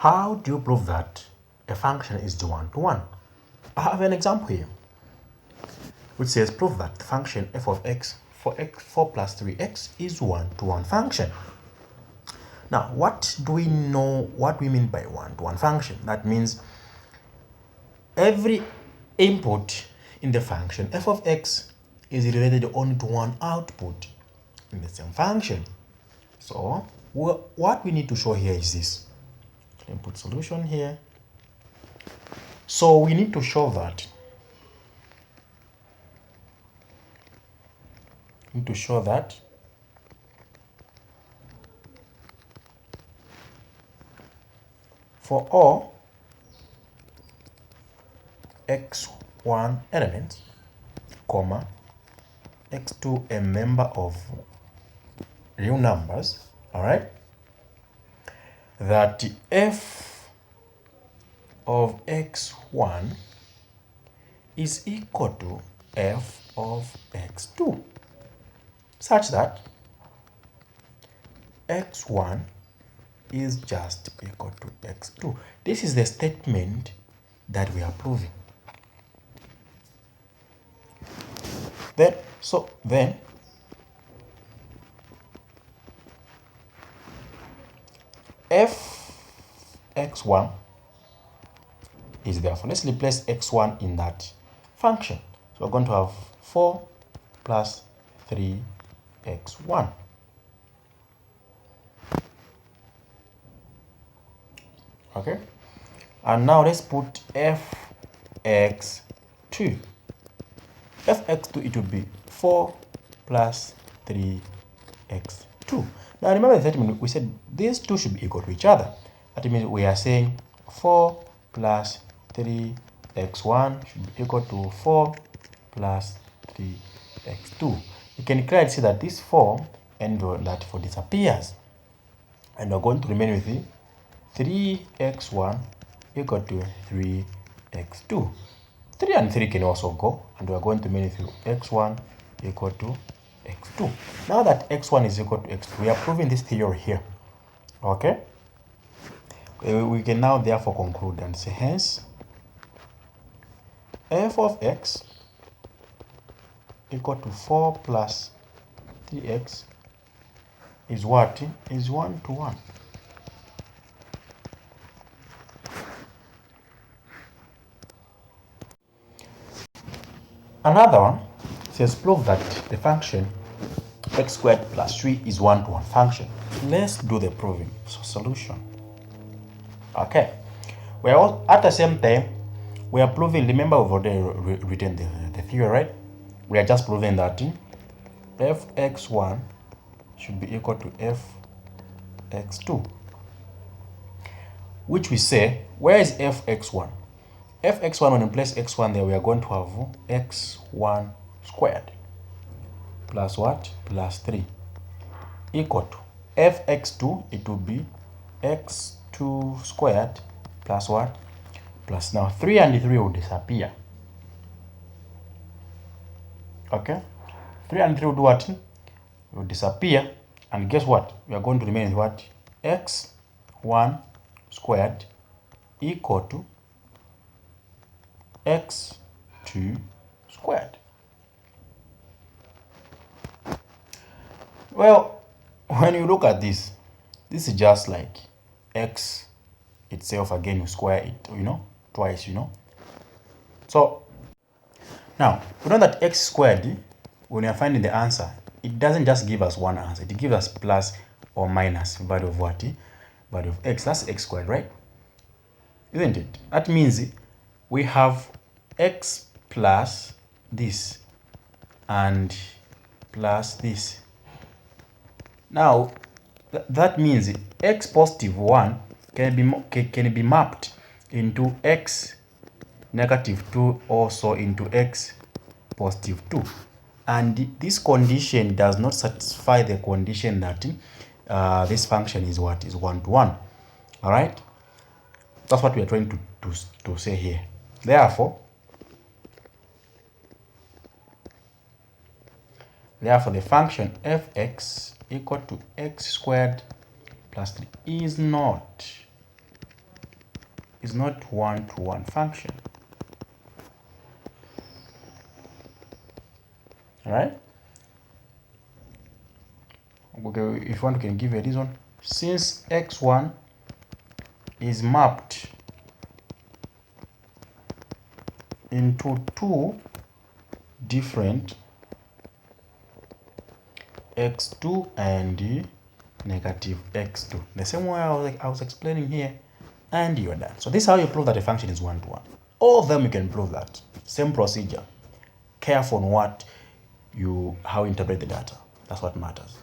How do you prove that a function is the one-to-one? I have an example here which says prove that the function f of x for x 4 plus 3x is one-to-one function. Now, what do we know what we mean by one-to-one function? That means every input in the function f of x is related only to one output in the same function. So what we need to show here is this. Let me put solution here. So we need to show that for all x1 elements, comma, x2 a member of real numbers, all right, that f of x1 is equal to f of x2, such that x1 is just equal to x2. This is the statement that we are proving. Then f x1 is therefore, let's replace x1 in that function. So we're going to have 4 plus 3x1. Okay, and now let's put fx2. fx2, it would be 4 plus 3x2. Now remember the statement, we said these two should be equal to each other. That means we are saying 4 plus 3x1 should be equal to 4 plus 3x2. You can clearly see that this 4 and that 4 disappears, and we're going to remain with the 3x1 equal to 3x2. 3 and 3 can also go, and we are going to remain with x1 equal to x2. Now that x1 is equal to x2, we are proving this theory here. Okay? We can now therefore conclude and say, hence, f of x equal to 4 plus 3x is what? Is 1-to-1. Another one says prove that the function x squared plus 3 is 1-to-1 function. Let's do the proving. So solution. Okay. We are all, at the same time, we are proving, remember we've already written the theory, right? We are just proving that fx1 should be equal to fx2, which we say, where is fx1? fx1, when we place x1 there, we are going to have x1 squared plus what? Plus 3 equal to fx2, it will be x2 squared plus what? Plus, now 3 and 3 will disappear. Okay? 3 and 3 will do what? Will disappear. And guess what? We are going to remain with what? x1 squared equal to x2 squared. Well, when you look at this is just like x itself again. You square it, twice, So now we know that x squared, when you're finding the answer, it doesn't just give us one answer. It gives us plus or minus value of what? Value of x. That's x squared, right? Isn't it? That means we have x plus this and plus this. Now that means x positive 1 can be mapped into x negative 2, also into x positive 2. And this condition does not satisfy the condition that this function is what? Is 1-to-1. All right? That's what we are trying to say here. Therefore, the function fx equal to x squared plus 3 is not is not one-to-one function. All right? Okay, if you want, you can give a reason. Since x1 is mapped into two different x2 and negative x2, the same way I was explaining here, and you're done. So this is how you prove that a function is one-to-one. All of them you can prove that. Same procedure. Careful on how you interpret the data. That's what matters.